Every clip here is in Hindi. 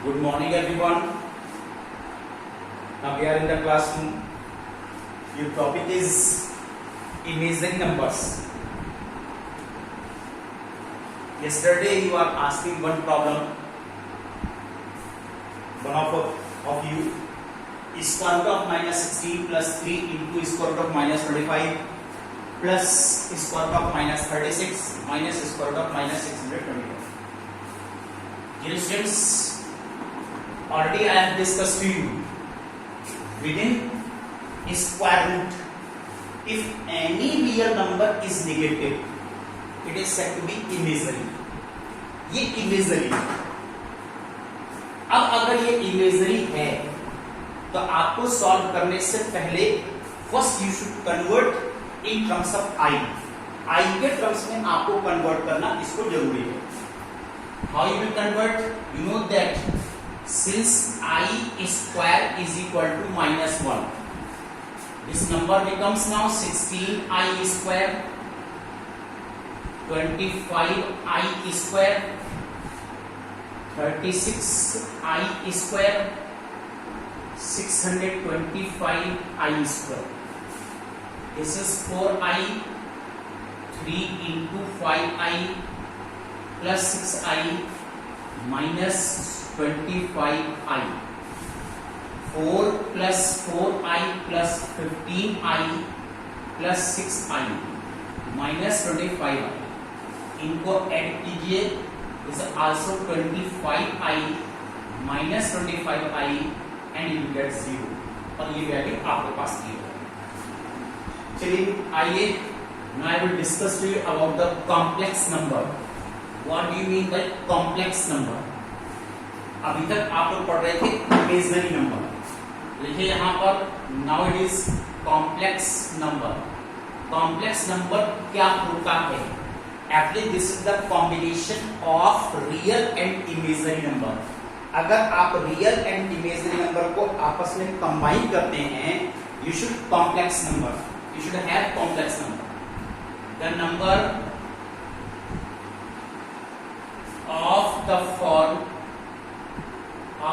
Good morning everyone. Now we are in the classroom. Your topic is imaginary numbers. Yesterday you are asking one problem. One of you is square root of minus 16 plus 3 into square root of minus 25 plus square root of minus 36 minus square root of minus 621. Dear students, already I have discussed to you within square root, if any real number is negative, it is said to be imaginary. ये इमेजरी है. अब अगर ये इमेजरी है तो आपको सॉल्व करने से पहले first you should convert in terms of i. I के टर्म्स में आपको कन्वर्ट करना इसको जरूरी है. How you will convert? You know that since i square is equal to minus 1, this number becomes now 16i square, 25i square, 36i square, 625i square. This is 4i, 3 into 5i plus 6i minus 25i. 4 plus 4i plus 15i plus 6i minus 25i. इनको ऐड कीजिए, is also 25i minus 25i and you get 0 और ये वैल्यू आपके पास ये है. चलिए आइए, now I will discuss to you about the complex number. What do you mean by complex number? अभी तक आप लोग पढ़ रहे थे इमेजिनरी नंबर. देखिए यहाँ पर now it is complex number. complex number क्या होता है? Actually this is the combination of real and imaginary number. अगर आप रियल एंड इमेजिनरी नंबर को आपस में कंबाइन करते हैं, you should complex number, you should have complex number. The number of the form a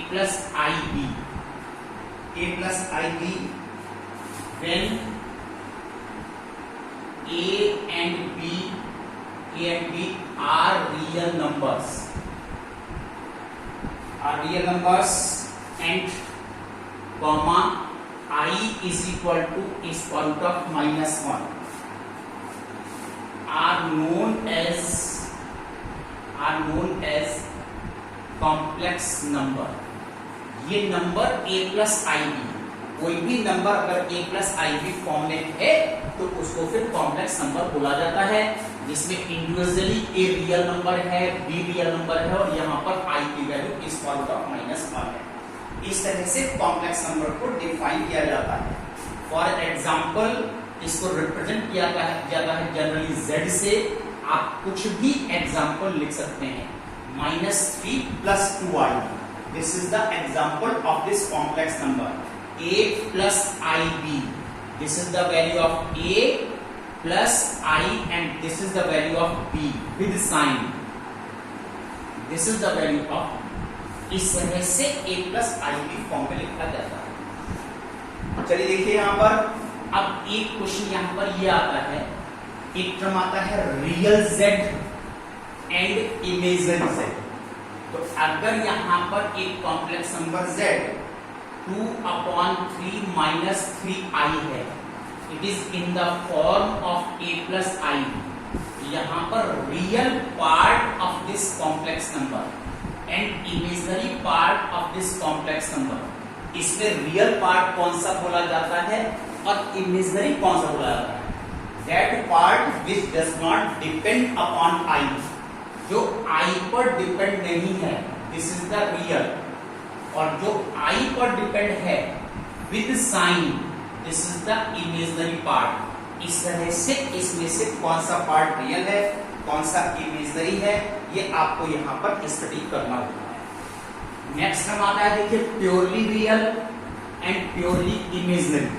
plus ib, a plus ib when a and b are real numbers, and comma I is equal to square root of minus 1 are known as complex number. ये नंबर a plus ib, कोई भी नंबर अगर a plus ib फॉर्म में है तो उसको फिर कॉम्प्लेक्स नंबर बोला जाता है, जिसमें इंडिविजुअली a रियल नंबर है, b रियल नंबर है और यहाँ पर i की value square root of minus 1 है. इस तरह से कॉम्प्लेक्स नंबर को डिफाइन किया जाता है. फॉर एग्जांपल इसको रिप्रेजेंट किया जाता है जनरली z से. आप कुछ भी एग्जांपल लिख सकते हैं. -3 plus 2i, this is the example of this complex number. a plus ib, this is the value of a plus I and this is the value of b with sign. This is the value of. इस तरह से a plus ib फॉर्म में लिखा जाता है. चलिए देखिए यहाँ पर अब एक क्वेश्चन यहाँ पर ये आता है, एक टर्म आता है real z and imaginary z. तो अगर यहाँ पर एक कॉम्प्लेक्स नंबर z 2/3 minus 3i है, it is in the form of a plus ib. यहाँ पर real part of this complex number and imaginary part of this complex number. इसमें रियल पार्ट कौन सा बोला जाता है और इमेजिनरी कौन सा बोला जाता है? That part which does not depend upon I, जो आई पर डिपेंड नहीं है, दिस इज द रियल. और जो आई पर डिपेंड है with sign, this is the imaginary part. इस तरह से इसमें से कौन सा पार्ट रियल है, कौन सा इमेजिनरी है, ये आपको यहाँ पर स्टडी करना होगा. नेक्स्ट हम आता है, देखिए purely real and purely imaginary.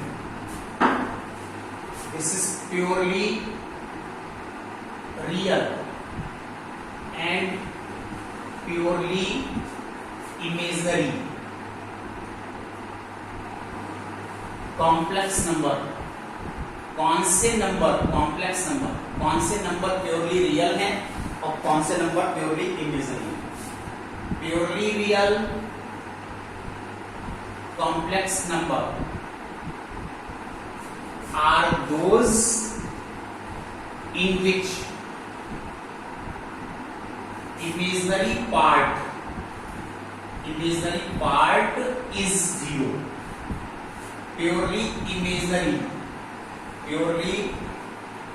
This is purely real and purely imaginary complex number, कौन से नंबर कॉम्प्लेक्स नंबर, कौन से नंबर प्योरली रियल हैं और कौन से number purely imaginary. Purely real complex number are those in which imaginary part is zero. Purely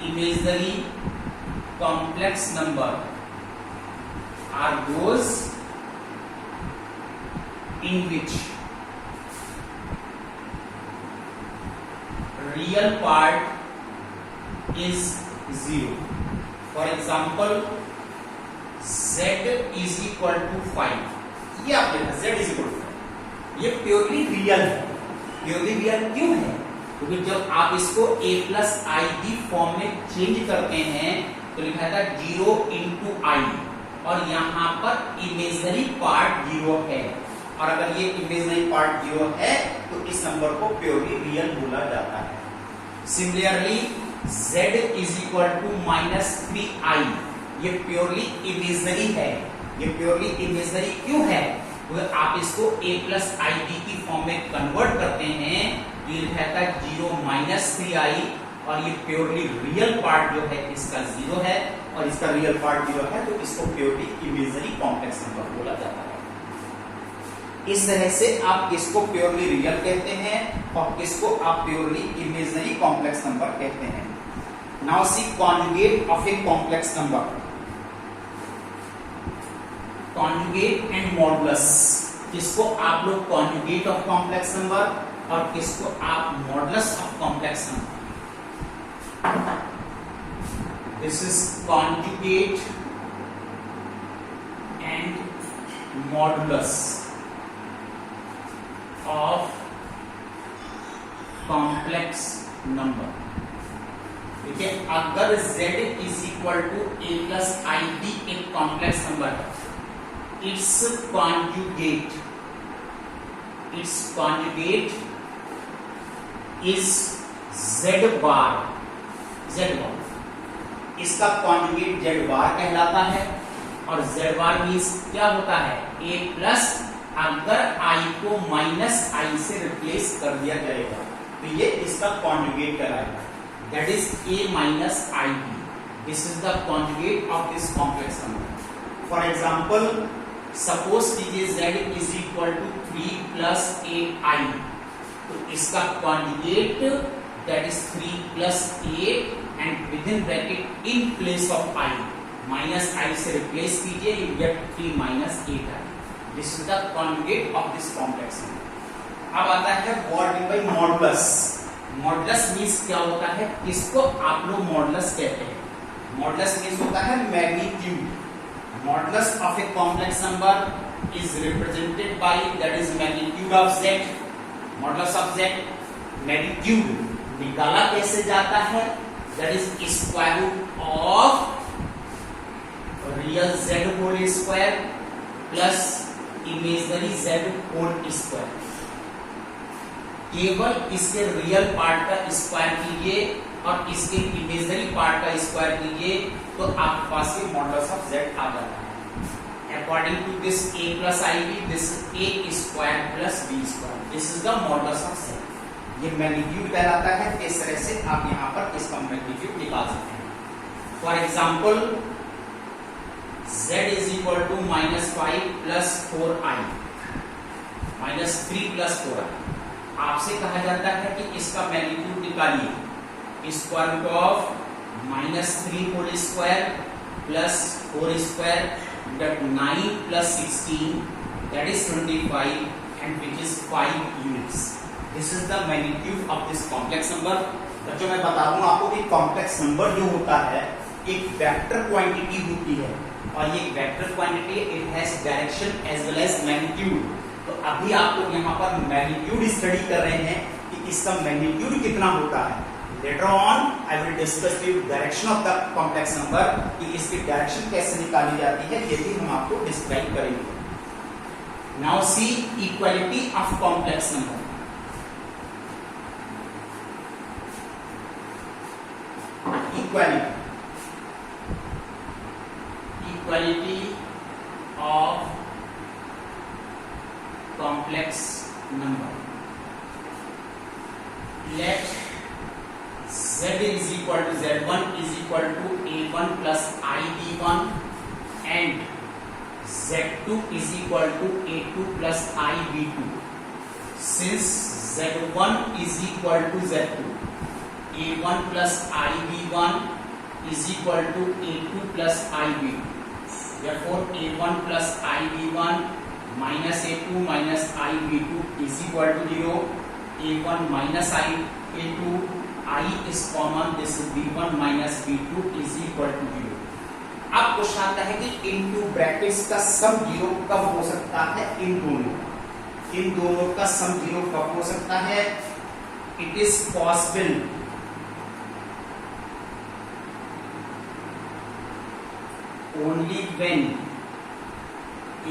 imaginary complex number are those in which real part is zero. For example, z is equal to 5. ये आप लेना z is equal to 5, ये प्योरली रियल है। प्योरली रियल क्यों है? क्योंकि जब आप इसको a प्लस आई की फॉर्म में चेंज करते हैं तो लिखा था 0 into i, और यहाँ पर इमेजिनरी पार्ट 0 है, और अगर ये इमेजिनरी पार्ट 0 है तो इस नंबर को प्योरली रियल बोला जाता है। Similarly z is equal to -3i, ये प्योरली इमेजिनरी है। ये प्योरली इमेजिनरी क्यों है? क्योंकि आप इसको a प्लस आई की फॉर्म में कन्वर्ट करते हैं, ये रहता है 0 -3i, और ये प्योरली रियल पार्ट जो है इसका 0 है, और इसका रियल पार्ट 0 है, तो इसको प्योरली इमेजिनरी कॉम्प्लेक्स नंबर बोला जाता है। इस तरह से आप किसको प्योरली रियल कहते हैं और किसको आप प्योरली इमेजिनरी कॉम्प्लेक्स नंबर कहते हैं। Now see conjugate of a complex number, conjugate and modulus. किसको आप लोग कॉन्जुगेट ऑफ कॉम्प्लेक्स नंबर और किसको आप modulus of complex number. This is conjugate and modulus of complex number. देखिए, अगर z is equal to a plus i d एक कॉम्प्लेक्स नंबर है, it's conjugate is z bar. इसका कॉन्जुगेट z बार कहलाता है, और z बार मीन्स क्या होता है? a प्लस अगर i को माइनस आई से रिप्लेस कर दिया जाएगा तो ये इसका कॉन्जुगेट कहलाएगा। That is a minus ib. This is the conjugate of this complex number. For example, suppose कीजिए z is equal to 3 plus 8i. तो इसका conjugate that is 3 plus 8 and within bracket in place of i minus i से replace कीजिए, you get 3 minus 8i. This is the conjugate of this complex number. अब आता है what mean by modulus. Modulus means क्या होता है? किसको आप लोग मॉडुलस कहते हैं? मॉडुलस मीन्स होता है magnitude. Modulus of a complex number is represented by that is magnitude of z। Modulus of z magnitude निकाला कैसे जाता है? That is square root of real z whole square plus imaginary z whole square. केवल इसके रियल पार्ट का स्क्वायर कीजिए और इसके इमेजिनरी पार्ट का स्क्वायर कीजिए तो आपके पास ये मॉडुलस ऑफ z आ जाता है। According to this a plus i b, this a square plus b square, this is the modulus of z। ये मैग्नीट्यूड कहलाता है। इस तरह से आप यहाँ पर इसका मैग्नीट्यूड निकाल सकते हैं। For example z is equal to -5 plus 4i -3 plus 4i। आपसे कहा जाता है कि इसका मैग्नीट्यूड निकालिए। Square root of -3 whole square plus 4 square that 9 plus 16 that is 25 and which is 5 units. This is the magnitude of this complex number. बच्चों मैं बता दूं आपको कि कॉम्प्लेक्स नंबर जो होता है एक वेक्टर क्वांटिटी होती है, और ये vector quantity it has direction as well as magnitude. तो अभी आप लोग यहाँ पर मैग्नीट्यूड स्टडी कर रहे हैं कि इसका मैग्नीट्यूड कितना होता है। Later on I will discuss the direction of the complex number, कि इसकी डायरेक्शन कैसे निकाली जाती है, ये भी हम आपको डिस्क्राइब करेंगे। Now see equality of complex number. Equality of complex number. Let z is equal to z1 is equal to a1 plus ib1 and z2 is equal to a2 plus ib2. Since z1 is equal to z2, a1 plus ib1 is equal to a2 plus ib2. Therefore, a1 plus ib1 minus a2 minus ib2 is equal to 0. a1 minus a2, I is common. This is b1 minus b2 is equal to 0. अब क्वेश्चन आता है कि इनटू ब्रैकेट्स का सम 0 कब हो सकता है? इन दोनों का सम 0 कब हो सकता है? It is possible only when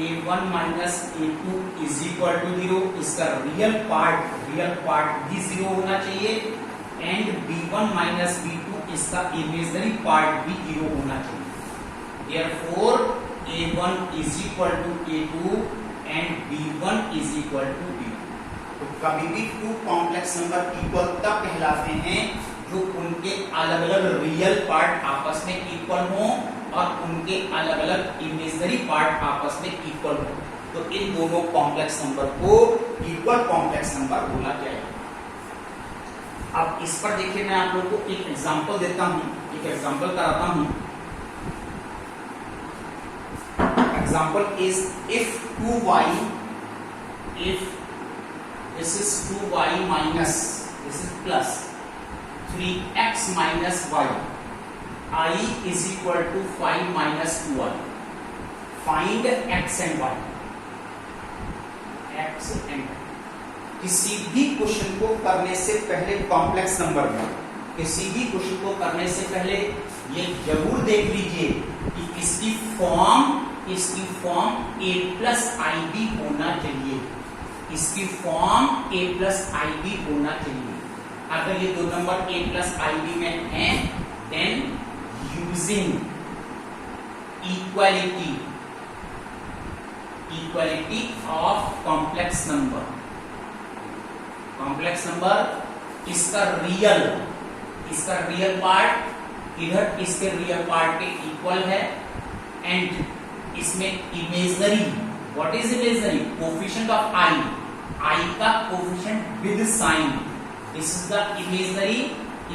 a1 minus a2 is equal to 0. इसका रियल पार्ट भी 0 होना चाहिए एंड b1 minus b2 इसका इमेजिनरी पार्ट भी 0 होना चाहिए. Therefore, a1 is equal to a2 and b1 is equal to b2. तो कभी भी टू कॉम्प्लेक्स नंबर इक्वल तब कहलाते हैं जो उनके अलग अलग रियल पार्ट आपस में इक्वल हो और उनके अलग अलग इमेजिनरी पार्ट आपस में इक्वल हो. तो इन दोनों कॉम्प्लेक्स नंबर को इक्वल कॉम्प्लेक्स नंबर बोला जाएगा. अब इस पर देखिए, मैं आप लोगों को एक एग्जांपल देता हूं, एक एग्जांपल कराता हूं. Example is if 2y, if this is 2y minus this is plus 3x minus y, I is equal to 5 minus 2y. Find x and y. x and y. किसी भी क्वेश्चन को करने से पहले कॉम्प्लेक्स नंबर में, किसी भी क्वेश्चन को करने से पहले ये जरूर देख लीजिए कि इसकी form a plus i B होना चाहिए. इसकी form a plus i B होना चाहिए. अगर ये दो number a plus i B में हैं, then using equality of complex number, इसका रियल पार्ट इधर इसके रियल पार्ट के इक्वल है एंड इसमें imaginary, what is imaginary? Coefficient of i का coefficient with sign, this is the imaginary.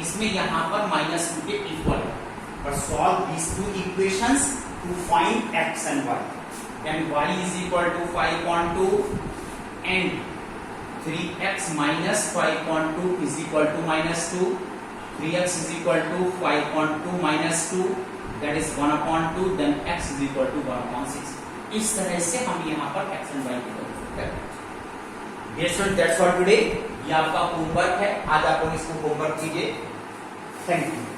इसमें यहां पर -2 के इक्वल है. But solve these two equations to find x and y. Then y is equal to 5.2 and 3x minus 5.2 is equal to -2. 3x is equal to 5.2 minus 2, that is 1/2. Then x is equal to 1/6. इस तरह से हम यहाँ पर x and y की वैल्यू करते हैं. That's all today. ये आपका होमवर्क है. आज आप लोग इसको होमवर्क कीजिए. Thank you.